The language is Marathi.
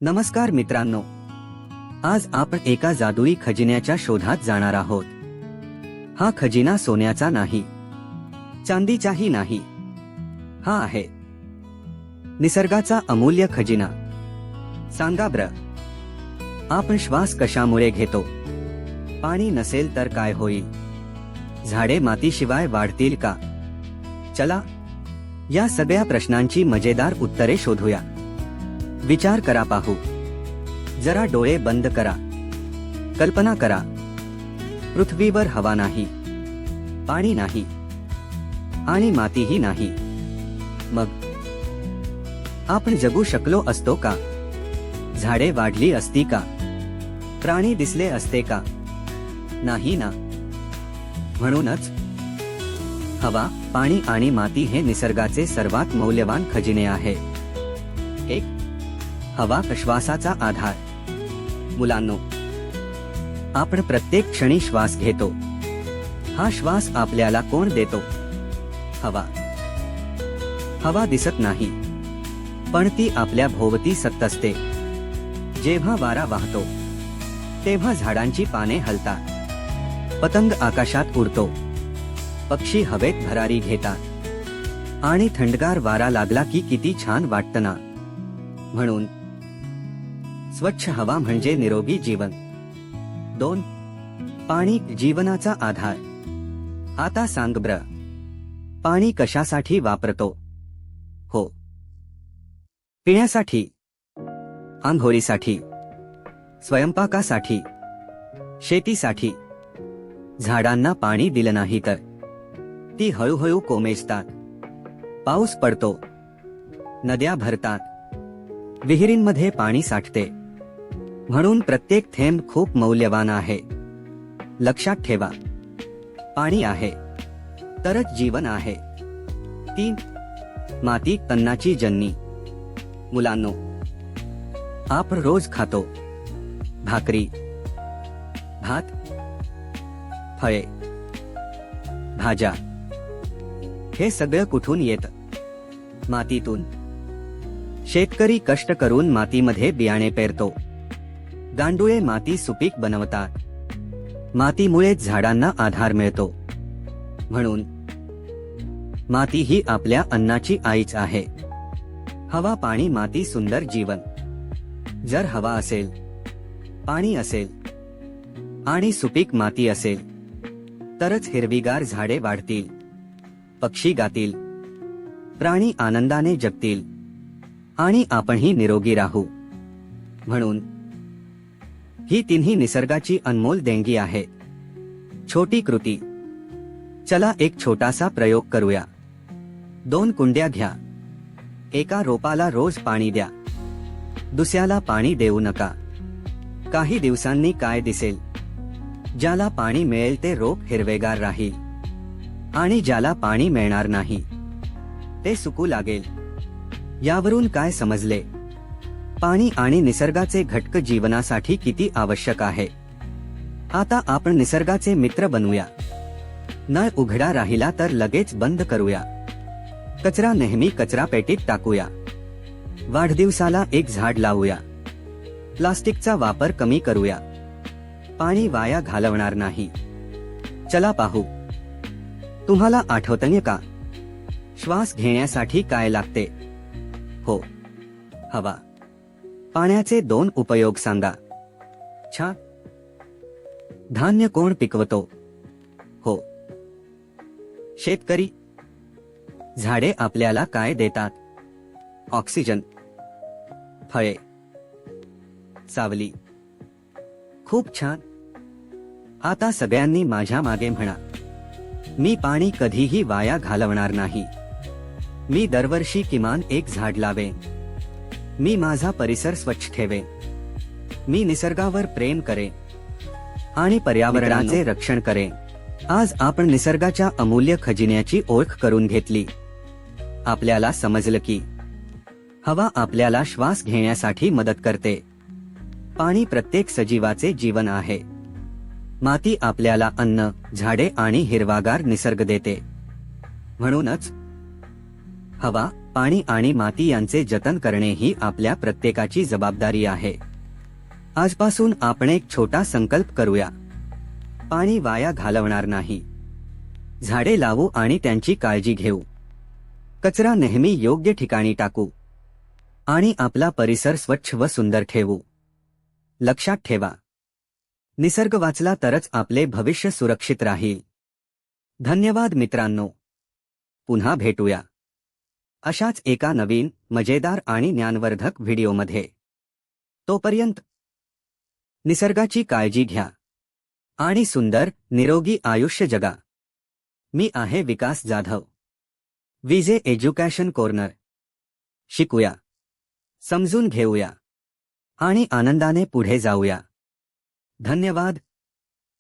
नमस्कार मित्रांनो, आज आपण एका जादुई खजिन्याच्या शोधात जाणार आहोत। हा खजिना सोन्याचा नाही, चांदीचाही नाही, हा आहे निसर्गाचा अमूल्य खजिना। सांगा बरं, आपण श्वास कशामुळे घेतो? पाणी नसेल तर काय होईल? झाडे मातीशिवाय वाढतील का? चला, या सगळ्या प्रश्नांची मजेदार उत्तरे शोधूया। विचार करा, पाहू, जरा डोळे बंद करा, कल्पना करा, पृथ्वीवर हवा नाही, पाणी नाही आणि मातीही नाही, मग आपण जगू शकलो असतो का? झाडे वाढली असती का? प्राणी दिसले असते का? नाही ना। म्हणूनच हवा, पाणी आणि माती हे निसर्गाचे सर्वात मौल्यवान खजिने आहे। एक, हवा श्वासाचा आधार। मुलांनो, आपण प्रत्येक क्षणी श्वास घेतो। हा श्वास आपल्याला कोण देतो? हवा। हवा दिसत नाही, पण ती आपल्या भोवती सतत असते। जेव्हा वारा वाहतो तेव्हा झाडांची पाने हलतात, पतंग आकाशात उडतो, पक्षी हवेत भरारी घेतात आणि थंडगार वारा लागला की किती छान वाटतं ना। म्हणून स्वच्छ हवा म्हणजे निरोगी जीवन। 2, पाणी जीवनाचा आधार। आता सांग बरं, पाणी कशासाठी वापरतो? हो, पिण्यासाठी, आंघोळीसाठी, स्वयंपाकासाठी, शेतीसाठी। झाडांना पाणी दिलं नाही तर ती हळूहळू कोमेजतात, पाऊस पडतो, नद्या भरतात, विहिरींमध्ये पाणी साठते। म्हणून प्रत्येक थेंब खूप मौल्यवान आहे। लक्षात ठेवा, पाणी आहे तरच जीवन आहे। 3, माती अन्नाची जननी। मुलांनो, आपण रोज खातो भाकरी, भात, फळे, भाज्या। हे सगळं कुठून येतं? मातीतून। शेतकरी कष्ट करून मातीमध्ये बियाणे पेरतो, गांडुळे माती सुपीक बनवतात, मातीमुळेच झाडांना आधार मिळतो। म्हणून माती ही आपल्या अन्नाची आईच आहे। हवा, पाणी, माती, सुंदर जीवन। जर हवा असेल, पाणी असेल आणि सुपीक माती असेल तरच हिरवीगार झाडे वाढतील, पक्षी गातील, प्राणी आनंदाने जगतील आणि आपणही निरोगी राहू। म्हणून ही तिन्ही निसर्गाची अनमोल देणगी आहे। छोटी कृती। चला एक छोटासा प्रयोग करूया। 2 कुंड्या घ्या, एका रोपाला रोज पाणी द्या, दुसऱ्याला पाणी देऊ नका। काही दिवसांनी काय दिसेल? ज्याला पाणी मिळेल ते रोप हिरवेगार राहील आणि ज्याला पाणी मिळणार नाही ते सुकू लागेल। यावरून काय समजले? पाणी आणि निसर्गाचे घटक जीवनासाठी किती आवश्यक आहे। आता आपण निसर्गाचे मित्र बनूया। नळ उघडा राहिला तर लगेच बंद करूया, कचरा नेहमी कचरा पेटीत टाकूया, वाढदिवसाला एक झाड लावूया, प्लास्टिकचा वापर कमी करूया, पाणी वाया घालवणार नाही। चला पाहू, तुम्हाला आठवतंय का श्वास घेण्यासाठी काय लागते? हो, हवा। पाण्याचे 2 उपयोग सांगा। छान। धान्य कोण पिकवतो? हो, शेतकरी। झाडे आपल्याला काय देतात? ऑक्सिजन, फळे, सावली। खूप छान। आता सगळ्यांनी माझ्या मागे म्हणा, मी पाणी कधीही वाया घालवणार नाही। मी दरवर्षी किमान एक झाड लावेन। मी माझा परिसर स्वच्छ ठेवेन। मी निसर्गावर प्रेम करेन आणि पर्यावरणाचे रक्षण करेन। आज आपण निसर्गाच्या अमूल्य खजिन्याची ओळख करून घेतली। आपल्याला समजलं की हवा आपल्याला श्वास घेण्यासाठी मदत करते, पाणी प्रत्येक सजीवाचे जीवन आहे, माती आपल्याला अन्न, झाडे आणि हिरवागार निसर्ग देते। म्हणूनच हवा, पाणी आणि माती यांचे जतन करणे ही आपल्या प्रत्येकाची जबाबदारी आहे. आजपासून आपण एक छोटा संकल्प करूया. पाणी वाया घालवणार नाही. झाडे लावू आणि त्यांची काळजी घेऊ. कचरा नेहमी योग्य ठिकाणी टाकू आणि आपला परिसर स्वच्छ व सुंदर ठेवू. लक्षात ठेवा, निसर्ग वाचला तरच आपले भविष्य सुरक्षित राहील. धन्यवाद मित्रांनो. पुन्हा भेटूया अशाच एका नवीन, मजेदार आणि ज्ञानवर्धक व्हिडिओमध्ये. तोपर्यंत निसर्गाची काळजी घ्या आणि सुंदर, निरोगी आयुष्य जगा. मी आहे विकास जाधव, विजे एज्युकेशन कॉर्नर. शिकूया, समजून घेऊया आणि आनंदाने पुढे जाऊया. धन्यवाद.